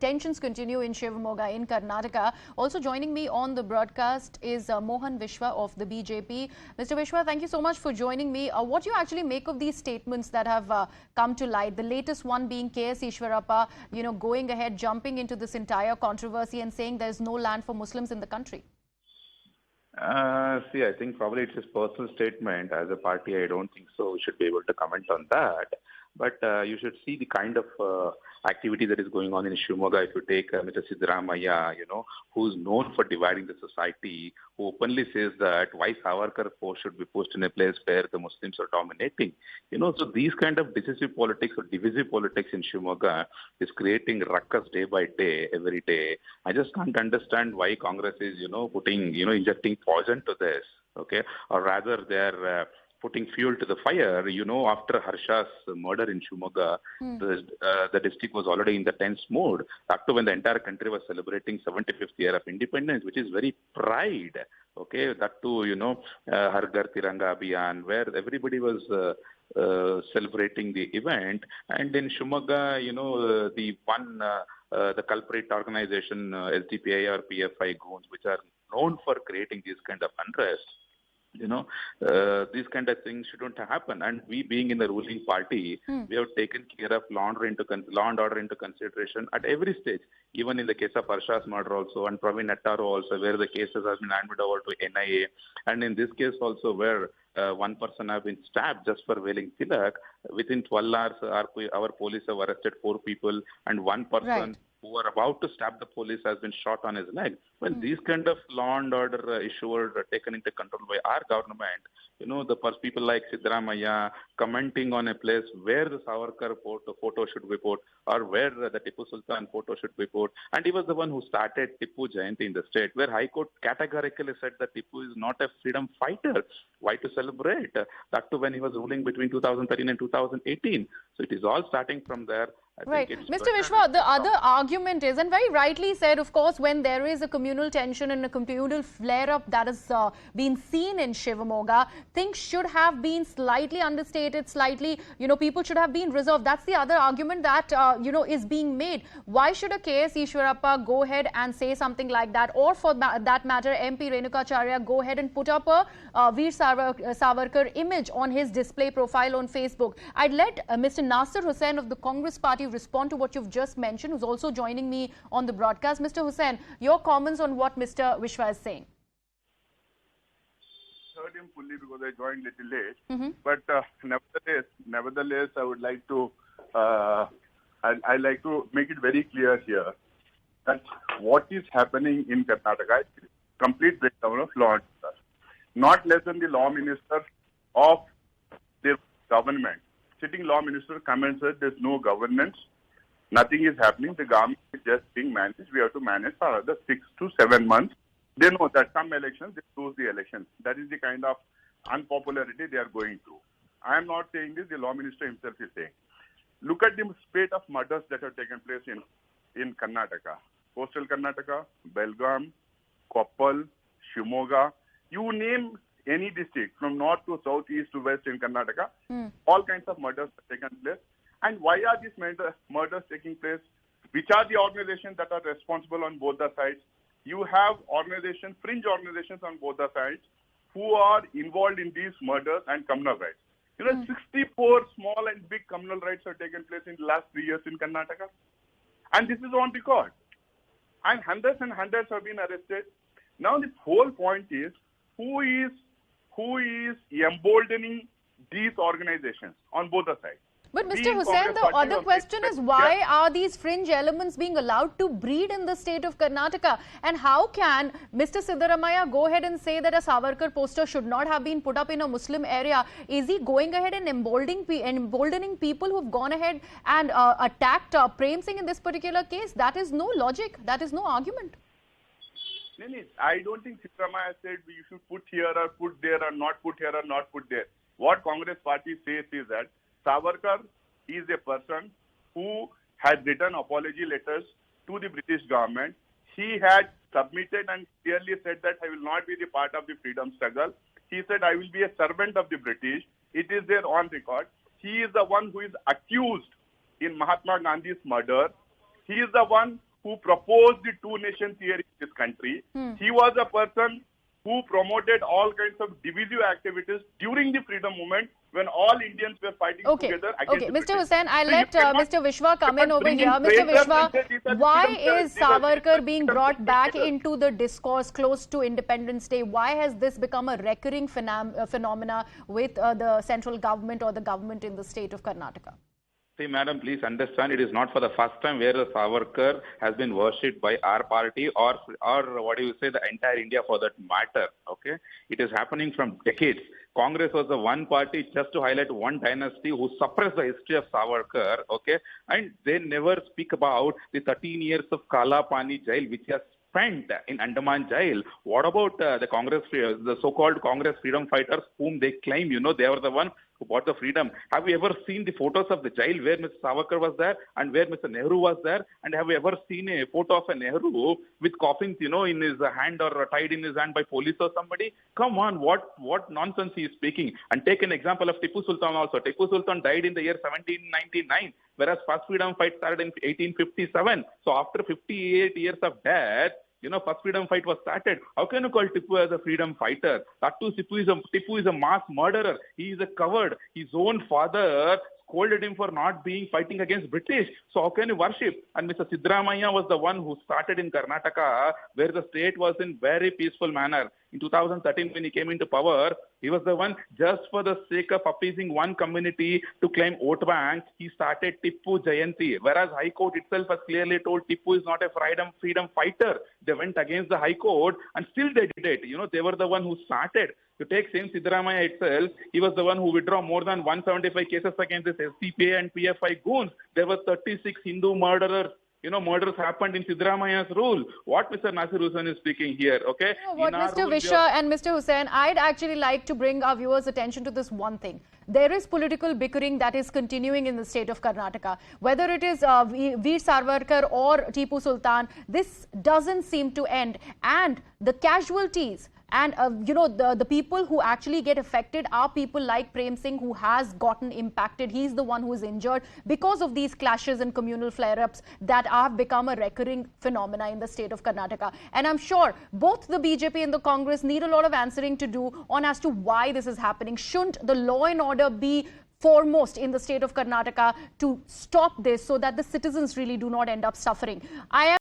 Tensions continue in Shivamogga in Karnataka. Also joining me on the broadcast is Mohan Vishwa of the BJP. Mr. Vishwa, thank you so much for joining me. What do you actually make of these statements that have come to light? The latest one being KS Ishwarappa, going ahead, jumping into this entire controversy and saying there's no land for Muslims in the country. See, I think probably it's his personal statement. As a party, I don't think so. We should be able to comment on that. But you should see the kind of activity that is going on in Shivamogga. If you take Mr. Siddaramaiah, who's known for dividing the society, who openly says that why Savarkar post should be posted in a place where the Muslims are dominating. So these kind of decisive politics or divisive politics in Shivamogga is creating ruckus day by day, every day. I just can't understand why Congress is, injecting poison to this, okay? Or rather, they're putting fuel to the fire. After Harsha's murder in Shivamogga, the district was already in the tense mode. After when the entire country was celebrating 75th year of independence, which is very pride. Okay, that too, Har Ghar Tiranga Abhiyan, where everybody was celebrating the event. And in Shivamogga, the culprit organization, SDPI or PFI goons, which are known for creating this kind of unrest. These kind of things shouldn't happen. And we being in the ruling party, we have taken care of law and order into consideration at every stage, even in the case of Harsha's murder also, and Praveen Nettaro also, where the cases have been handed over to NIA. And in this case also, where one person has been stabbed just for wearing tilak, within 12 hours, our police have arrested 4 people, and one person who were about to stab the police has been shot on his leg. When these kind of law and order issues are taken into control by our government, the first people like Siddaramaiah commenting on a place where the Savarkar photo should be put, or where the Tipu Sultan photo should be put. And he was the one who started Tipu Jayanti in the state, where High Court categorically said that Tipu is not a freedom fighter. Why to celebrate? That too when he was ruling between 2013 and 2018. So it is all starting from there. Right. Mr. Vishwa, the other argument is, and very rightly said, of course, when there is a communal tension and a communal flare-up that has been seen in Shivamogga, things should have been slightly understated, slightly, people should have been reserved. That's the other argument that, is being made. Why should a KS Ishwarappa go ahead and say something like that? Or for that matter, MP Renukacharya go ahead and put up a Veer Savarkar image on his display profile on Facebook. I'd let Mr. Naseer Hussain of the Congress Party respond to what you've just mentioned, who's also joining me on the broadcast. Mr. Hussain, your comments on what Mr. Vishwa is saying. Heard him fully because I joined little late. But nevertheless, I would like to I like to make it very clear here that what is happening in Karnataka is complete breakdown of law and order. Not less than the law minister of the government. Sitting law minister comments that there's no governance, nothing is happening, the government is just being managed. We have to manage for another 6 to 7 months. They know that some elections, they lose the elections. That is the kind of unpopularity they are going through. I am not saying this, the law minister himself is saying. Look at the spate of murders that have taken place in Karnataka. Coastal Karnataka, Belgaum, Koppal, Shivamogga, you name any district from north to south, east to west in Karnataka, all kinds of murders have taken place. And why are these murders taking place? Which are the organizations that are responsible on both the sides? You have organizations, fringe organizations on both the sides who are involved in these murders and communal rights. 64 small and big communal rights have taken place in the last 3 years in Karnataka. And this is on record. And hundreds have been arrested. Now the whole point is, who is emboldening these organizations on both the sides? But Mr. Hussain, the other question is, why are these fringe elements being allowed to breed in the state of Karnataka? And how can Mr. Siddaramaiah go ahead and say that a Savarkar poster should not have been put up in a Muslim area? Is he going ahead and emboldening people who have gone ahead and attacked Prem Singh in this particular case? That is no logic. That is no argument. I don't think Siddaramaiah said you should put here or put there or not put here or not put there. What Congress party says is that Savarkar is a person who had written apology letters to the British government. He had submitted and clearly said that I will not be the part of the freedom struggle. He said I will be a servant of the British. It is there on record. He is the one who is accused in Mahatma Gandhi's murder. He is the one who proposed the two-nation theory in this country. He was a person who promoted all kinds of divisive activities during the freedom movement when all Indians were fighting together against the Mr. British. Hussain, I'll So let you cannot- Mr. Vishwa come in over bring here. in Mr. traitors Vishwa, and say these are the why freedom is fighters. Savarkar being Freedom brought back fighters. into the discourse close to Independence Day? Why has this become a recurring phenomena with the central government or the government in the state of Karnataka? See, madam, please understand, it is not for the first time where the Savarkar has been worshipped by our party or what do you say, the entire India for that matter, okay? It is happening from decades. Congress was the one party, just to highlight one dynasty, who suppressed the history of Savarkar, okay? And they never speak about the 13 years of Kala Pani jail, which has spent in Andaman jail. What about the so-called Congress freedom fighters, whom they claim, they were the one who bought the freedom? Have you ever seen the photos of the jail where Mr. Savarkar was there and where Mr. Nehru was there? And have you ever seen a photo of a Nehru with coffins, in his hand or tied in his hand by police or somebody? Come on, what nonsense he is speaking. And take an example of Tipu Sultan also. Tipu Sultan died in the year 1799, whereas first freedom fight started in 1857. So after 58 years of death, first freedom fight was started. How can you call Tipu as a freedom fighter? That too, Tipu is a mass murderer. He is a coward. His own father scolded him for not fighting against British. So how can you worship? And Mr. Siddaramaiah was the one who started in Karnataka, where the state was in very peaceful manner. In 2013, when he came into power, he was the one, just for the sake of appeasing one community to claim vote bank, he started Tipu Jayanti. Whereas High Court itself has clearly told Tipu is not a freedom fighter. They went against the High Court and still they did it. They were the one who started. To take same Siddaramaiah itself, he was the one who withdrew more than 175 cases against this SDPA and PFI goons. There were 36 Hindu murderers. Murders happened in Siddaramaiah's rule. What Mr. Naseer Hussain is speaking here, okay? What Mr. Vishwa and Mr. Hussain, I'd actually like to bring our viewers' attention to this one thing. There is political bickering that is continuing in the state of Karnataka. Whether it is Veer Savarkar or Tipu Sultan, this doesn't seem to end. And the casualties and, the people who actually get affected are people like Prem Singh, who has gotten impacted. He's the one who is injured because of these clashes and communal flare-ups that have become a recurring phenomena in the state of Karnataka. And I'm sure both the BJP and the Congress need a lot of answering to do on as to why this is happening. Shouldn't the law and order be foremost in the state of Karnataka to stop this so that the citizens really do not end up suffering? I am